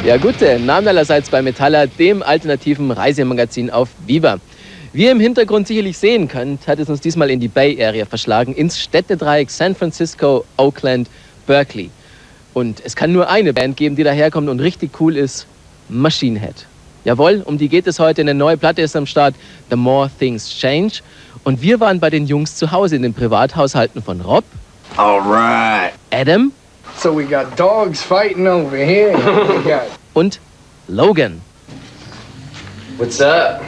Ja, gute Namen allerseits bei Metalla, dem alternativen Reisemagazin auf VIVA. Wie ihr im Hintergrund sicherlich sehen könnt, hat es uns diesmal in die Bay Area verschlagen, ins Städtedreieck San Francisco, Oakland, Berkeley. Und es kann nur eine Band geben, die daherkommt und richtig cool ist, Machine Head. Jawohl, um die geht es heute. Eine neue Platte ist am Start, The More Things Change. Und wir waren bei den Jungs zu Hause in den Privathaushalten von Robb. Alright. Adam. So we got dogs fighting over here. Und Logan. What's up?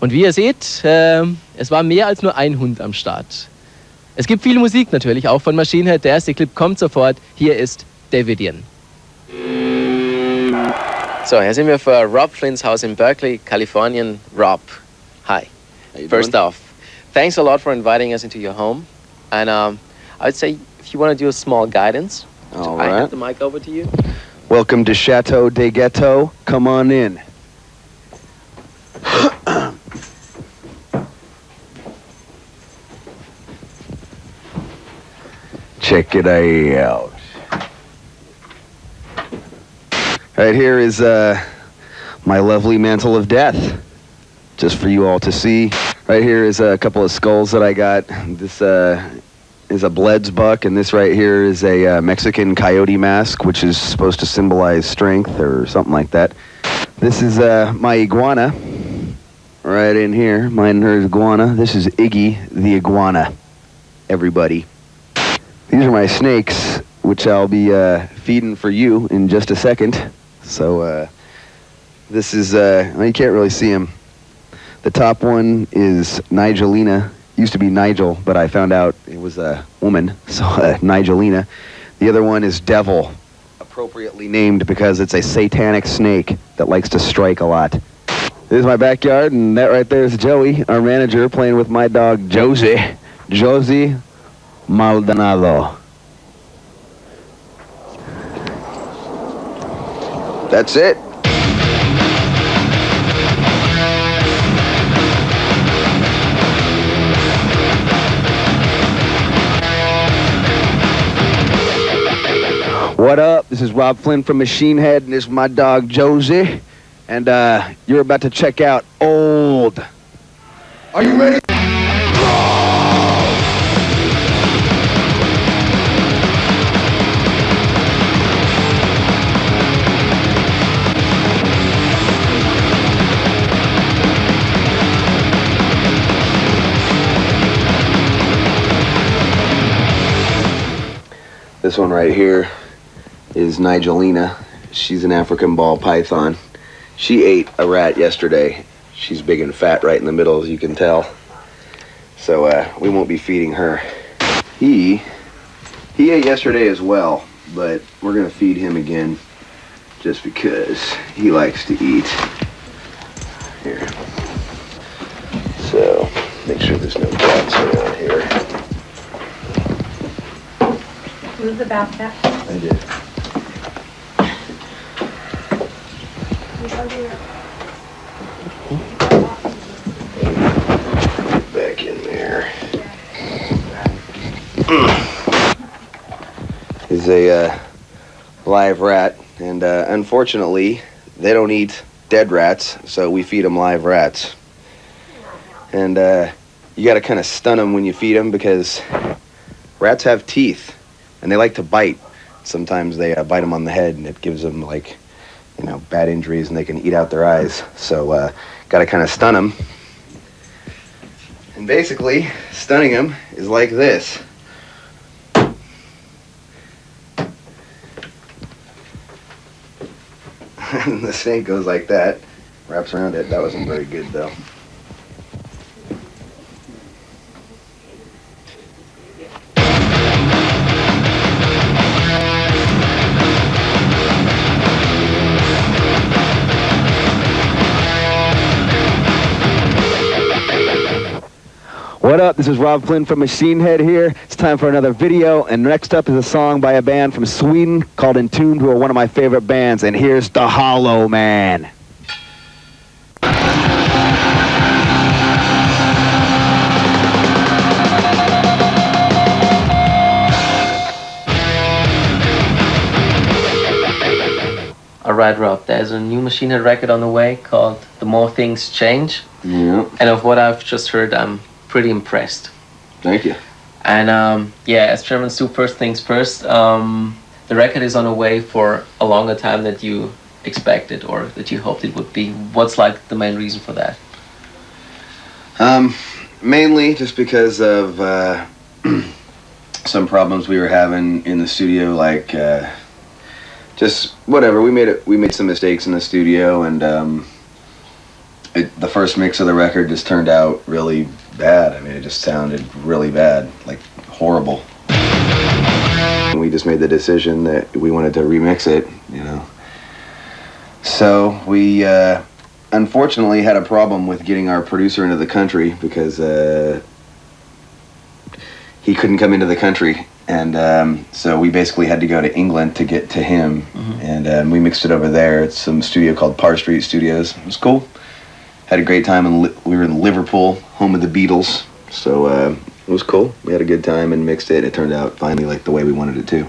Und wie ihr seht, es war mehr als nur ein Hund am Start. Es gibt viel Musik natürlich, auch von Machine Head. Der erste Clip kommt sofort. Hier ist Davidian. So, hier sind wir vor Robb Flynns Haus in Berkeley, Kalifornien. Robb, hi. First off, thanks a lot for inviting us into your home. And I would say if you want to do a small guidance, All I right. hand the mic over to you. Welcome to Chateau de Ghetto. Come on in. Check it out. Right here is my lovely mantle of death, just for you all to see. Right here is a couple of skulls that I got. This is a Bled's buck, and this right here is a Mexican coyote mask, which is supposed to symbolize strength or something like that. This is my iguana, right in here. Mine and her iguana. This is Iggy the iguana, everybody. These are my snakes, which I'll be feeding for you in just a second. So this is, well, you can't really see him. The top one is Nigelina. Used to be Nigel, but I found out it was a woman, so Nigelina. The other one is Devil, appropriately named because it's a satanic snake that likes to strike a lot. This is my backyard, and that right there is Joey, our manager, playing with my dog Josie. Josie Maldonado. That's it. What up? This is Robb Flynn from Machine Head, and this is my dog Josie. And you're about to check out Old. Are you ready? This one right here is Nigelina. She's an African ball python. She ate a rat yesterday. She's big and fat right in the middle, as you can tell. So we won't be feeding her. He ate yesterday as well, but we're gonna feed him again just because he likes to eat. Here. So make sure there's no cats around here. Move the basket. I did. Back in there. Is a live rat, and unfortunately, they don't eat dead rats, so we feed them live rats. And you got to kind of stun them when you feed them because rats have teeth. And they like to bite. Sometimes they bite them on the head, and it gives them, like, you know, bad injuries, and they can eat out their eyes. So, got to kind of stun them. And basically, stunning them is like this. And the snake goes like that, wraps around it. That wasn't very good, though. What up? This is Robb Flynn from Machine Head here. It's time for another video, and next up is a song by a band from Sweden called Entombed, who are one of my favorite bands, and here's The Hollow Man. Alright, Rob, there's a new Machine Head record on the way called The More Things Change. Yeah. And of what I've just heard, I'm pretty impressed. Thank you. And yeah, as Germans do first things first, the record is on the way for a longer time than you expected or that you hoped it would be. What's like the main reason for that? Mainly just because of some problems we were having in the studio, like just whatever. We made some mistakes in the studio, and the first mix of the record just turned out really bad. I mean, it just sounded really bad, like horrible. And we just made the decision that we wanted to remix it, you know. So we unfortunately had a problem with getting our producer into the country because he couldn't come into the country, and so we basically had to go to England to get to him. Mm-hmm. And we mixed it over there. It's some studio called Parr Street Studios. It was cool. Had a great time, and we were in Liverpool, home of the Beatles. So it was cool. We had a good time and mixed it. It turned out finally like the way we wanted it to.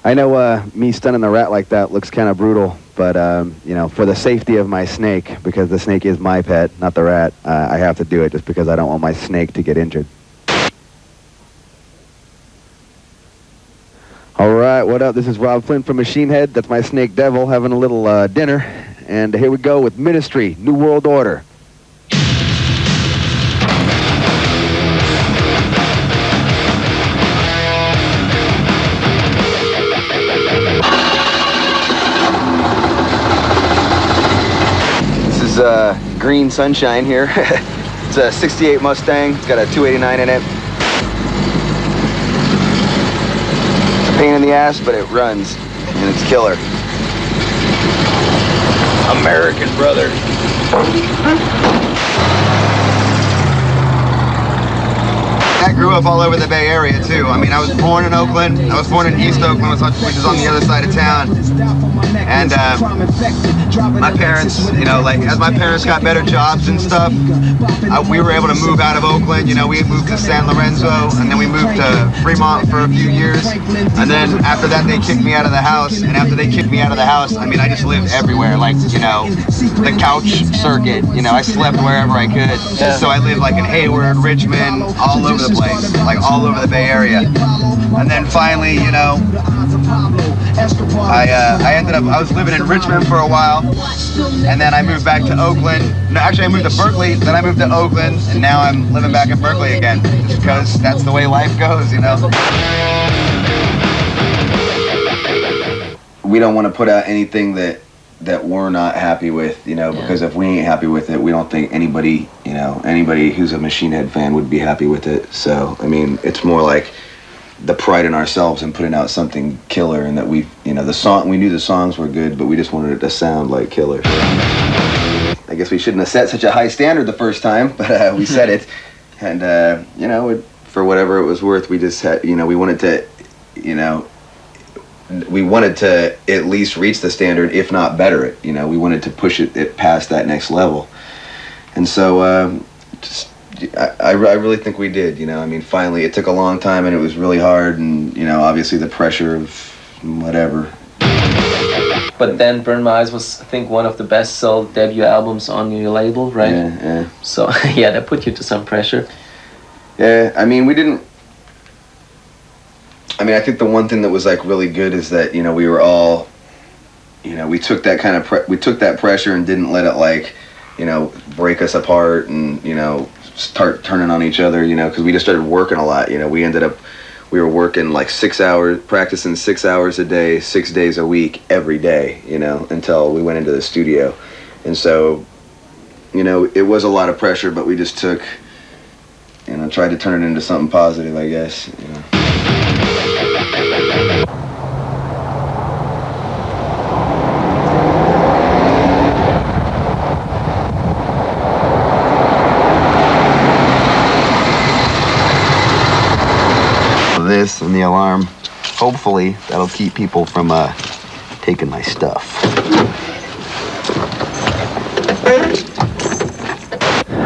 I know me stunning the rat like that looks kind of brutal, but you know, for the safety of my snake, because the snake is my pet, not the rat, I have to do it just because I don't want my snake to get injured. All right, what up? This is Robb Flynn from Machine Head. That's my snake devil having a little dinner. And here we go with Ministry, New World Order. This is Green Sunshine here. It's a 68 Mustang. It's got a 289 in it. Pain in the ass, but it runs, and it's killer. American brother. I grew up all over the Bay Area too. I mean, I was born in Oakland. I was born in East Oakland, which is on the other side of town. And my parents, you know, like as my parents got better jobs and stuff, we were able to move out of Oakland. You know, we moved to San Lorenzo, and then we moved to Fremont for a few years. And then after that, they kicked me out of the house. And after they kicked me out of the house, I mean, I just lived everywhere. Like, you know, the couch circuit. You know, I slept wherever I could. So I lived like in Hayward, Richmond, all over the place, like all over the Bay Area. And then finally, you know, I was living in Richmond for a while, and then I moved back to Oakland. No, actually I moved to Berkeley, then I moved to Oakland, and now I'm living back in Berkeley again, just because that's the way life goes, you know. We don't want to put out anything that we're not happy with, you know, because if we ain't happy with it, we don't think anybody, you know, anybody who's a Machine Head fan would be happy with it. So, I mean, it's more like the pride in ourselves and putting out something killer, and that we, you know, we knew the songs were good, but we just wanted it to sound like killer. I guess we shouldn't have set such a high standard the first time, but we set it, and you know, for whatever it was worth, we just had, you know, we wanted to, you know, we wanted to at least reach the standard, if not better it. You know, we wanted to push it past that next level, and so I really think we did. You know, I mean, finally, it took a long time, and it was really hard, and you know, obviously the pressure of whatever. But then Burn My Eyes was, I think, one of the best sold debut albums on your label, right? Yeah. So yeah, that put you to some pressure. Yeah, I mean, I think the one thing that was like really good is that, you know, we were all, you know, we took that kind of we took that pressure and didn't let it, like, you know, break us apart and, you know, start turning on each other, you know, because we just started working a lot. You know, we were working like 6 hours, practicing 6 hours a day, 6 days a week, every day, you know, until we went into the studio. And so, you know, it was a lot of pressure, but we just took, you know, tried to turn it into something positive, I guess, you know. This and the alarm, hopefully that'll keep people from taking my stuff.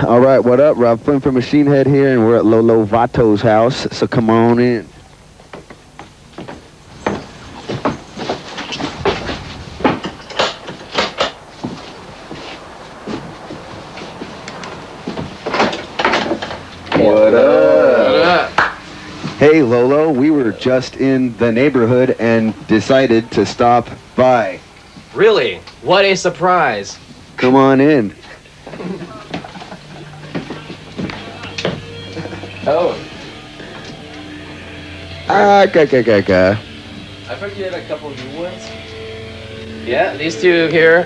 All right, what up? Robb Flynn from Machine Head here, and we're at Lolo Vato's house, so come on in. What up? Hey, Lolo, we were just in the neighborhood and decided to stop by. Really? What a surprise. Come on in. Oh. I I've heard you had a couple new ones. Yeah, these two here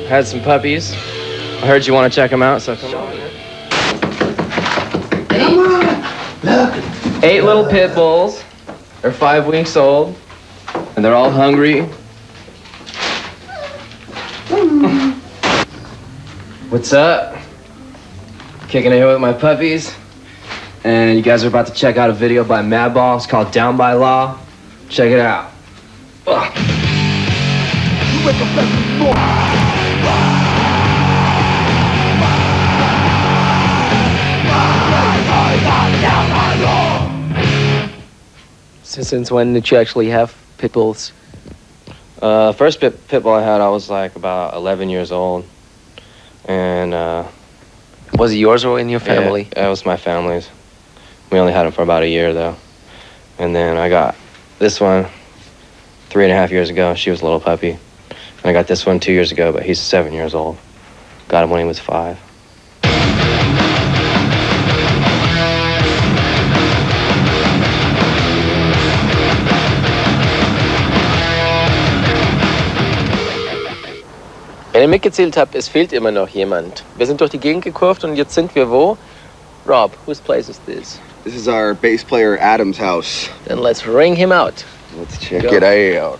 had some puppies. I heard you want to check them out, so come on. Come on! Look! 8 little pit bulls. They're 5 weeks old, and they're all hungry. What's up? Kicking it here with my puppies. And you guys are about to check out a video by Madball. It's called Down by Law. Check it out. Ugh. Since when did you actually have pit bulls? First pit bull I had, I was like about 11 years old. And Was it yours or in your family? Yeah, it was my family's. We only had him for about a year though. And then I got this one 3.5 years ago. She was a little puppy. And I got this one 2 years ago, but he's 7 years old. Got him when he was 5. Wenn ihr mitgezählt habt, es fehlt immer noch jemand. Wir sind durch die Gegend gekurvt und jetzt sind wir wo? Rob, whose place is this? This is our bass player Adam's house. Then let's ring him out. Let's check Go. it out.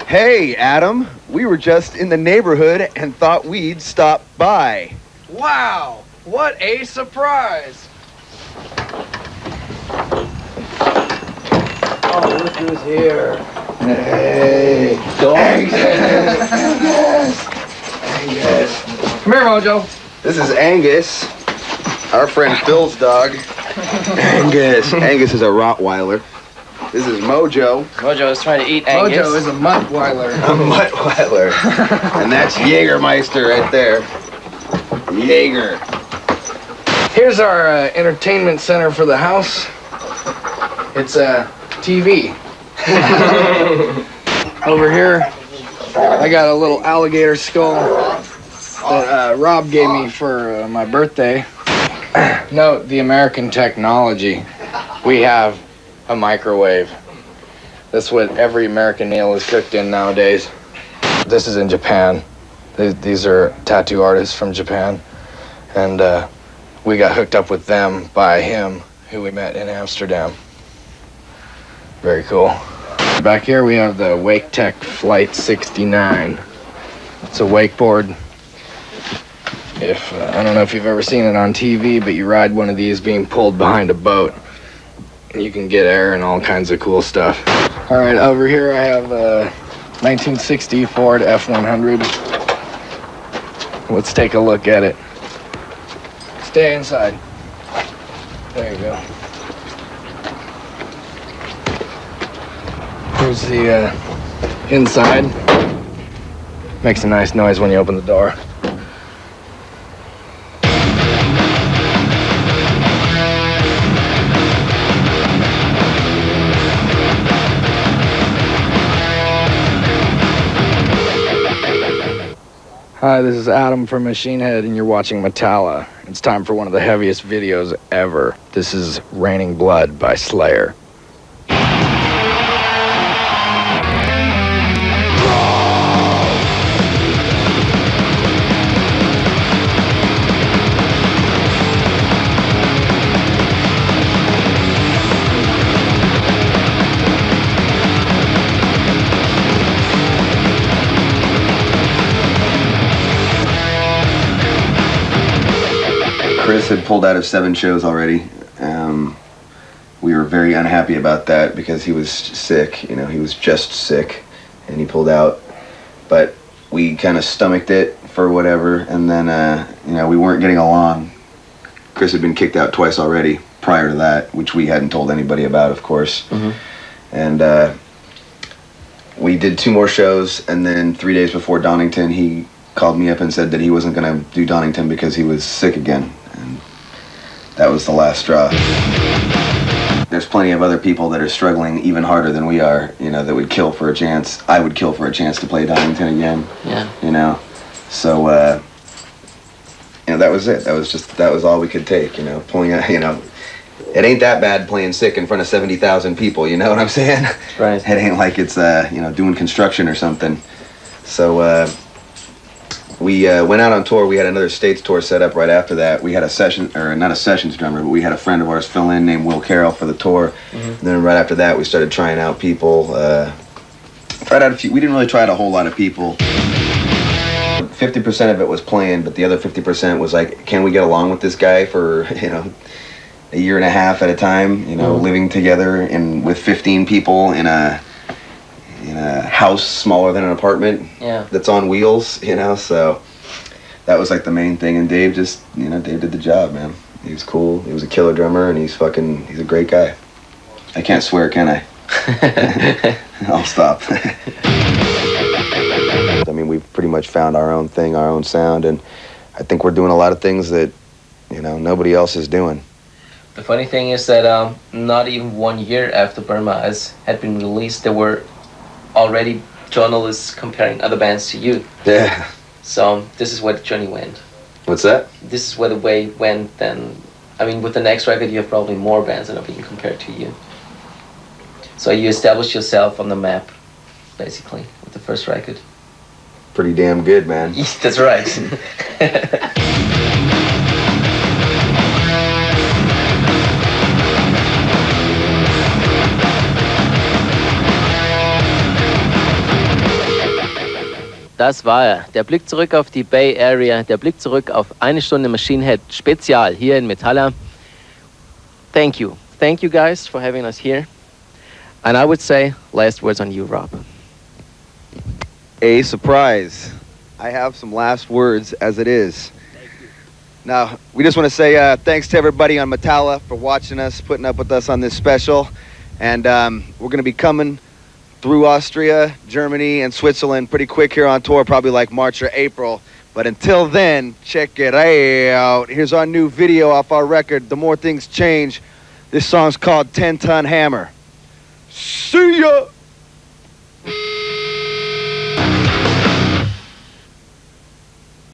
Hey, Adam. We were just in the neighborhood and thought we'd stop by. Wow! What a surprise! Oh, look who's here. Hey! Angus! Come here, Mojo. This is Angus, our friend Phil's dog. Angus. Angus is a Rottweiler. This is Mojo. Mojo is trying to eat Angus. Mojo is a Muttweiler. A Muttweiler. And that's Jägermeister right there. Jaeger. Here's our entertainment center for the house. It's a TV. Over here, I got a little alligator skull that Rob gave me for my birthday. Note the American technology. We have a microwave. That's what every American meal is cooked in nowadays. This is in Japan. These are tattoo artists from Japan. And we got hooked up with them by him, who we met in Amsterdam. Very cool. Back here we have the Wake Tech Flight 69. It's a wakeboard. I don't know if you've ever seen it on TV, but you ride one of these being pulled behind a boat. And you can get air and all kinds of cool stuff. All right, over here I have a 1960 Ford F100. Let's take a look at it. Stay inside. There you go. Here's the inside. Makes a nice noise when you open the door. Hi, this is Adam from Machine Head, and you're watching Metalla. It's time for one of the heaviest videos ever. This is Raining Blood by Slayer. Chris had pulled out of 7 shows already. We were very unhappy about that because he was sick. You know, he was just sick, and he pulled out. But we kind of stomached it for whatever, and then you know, we weren't getting along. Chris had been kicked out twice already prior to that, which we hadn't told anybody about, of course. Mm-hmm. And we did 2 more shows, and then 3 days before Donington, he called me up and said that he wasn't going to do Donington because he was sick again, and that was the last straw. There's plenty of other people that are struggling even harder than we are, you know, that would kill for a chance. I would kill for a chance to play Donington again. Yeah. You know, so you know, that was it. That was all we could take. You know, pulling out. You know, it ain't that bad playing sick in front of 70,000 people. You know what I'm saying? Right. It ain't like it's you know, doing construction or something. So we went out on tour. We had another States tour set up right after that. We had a session, or not a sessions drummer, but we had a friend of ours fill in named Will Carroll for the tour. And then right after that, we started trying out people. Tried out a few. We didn't really try out a whole lot of people. 50% of it was playing, but the other 50% was like, can we get along with this guy for, you know, a year and a half at a time? You know, living together and with 15 people in a house smaller than an apartment. Yeah. That's on wheels, you know. So that was like the main thing. And Dave just, you know, Dave did the job, man. He was cool. He was a killer drummer, and he's a great guy. I can't swear, can I? I'll stop. I mean, we've pretty much found our own thing, our own sound, and I think we're doing a lot of things that, you know, nobody else is doing. The funny thing is that not even 1 year after Burma had been released, there were already journalists comparing other bands to you. Yeah. So this is where the journey went. What's that? This is where the way went. Then, I mean, with the next record, you have probably more bands that are being compared to you. So you established yourself on the map, basically, with the first record. Pretty damn good, man. That's right. Das war er. Der Blick zurück auf die Bay Area, der Blick zurück auf eine Stunde Machine Head Spezial hier in Metalla. Thank you. Thank you guys for having us here. And I would say, last words on you, Rob. A surprise. I have some last words as it is. Now, we just want to say thanks to everybody on Metalla for watching us, putting up with us on this special. And we're going to be coming through Austria, Germany, and Switzerland pretty quick here on tour, probably like March or April. But until then, check it out. Here's our new video off our record, The More Things Change. This song's called 10 Ton Hammer. See ya!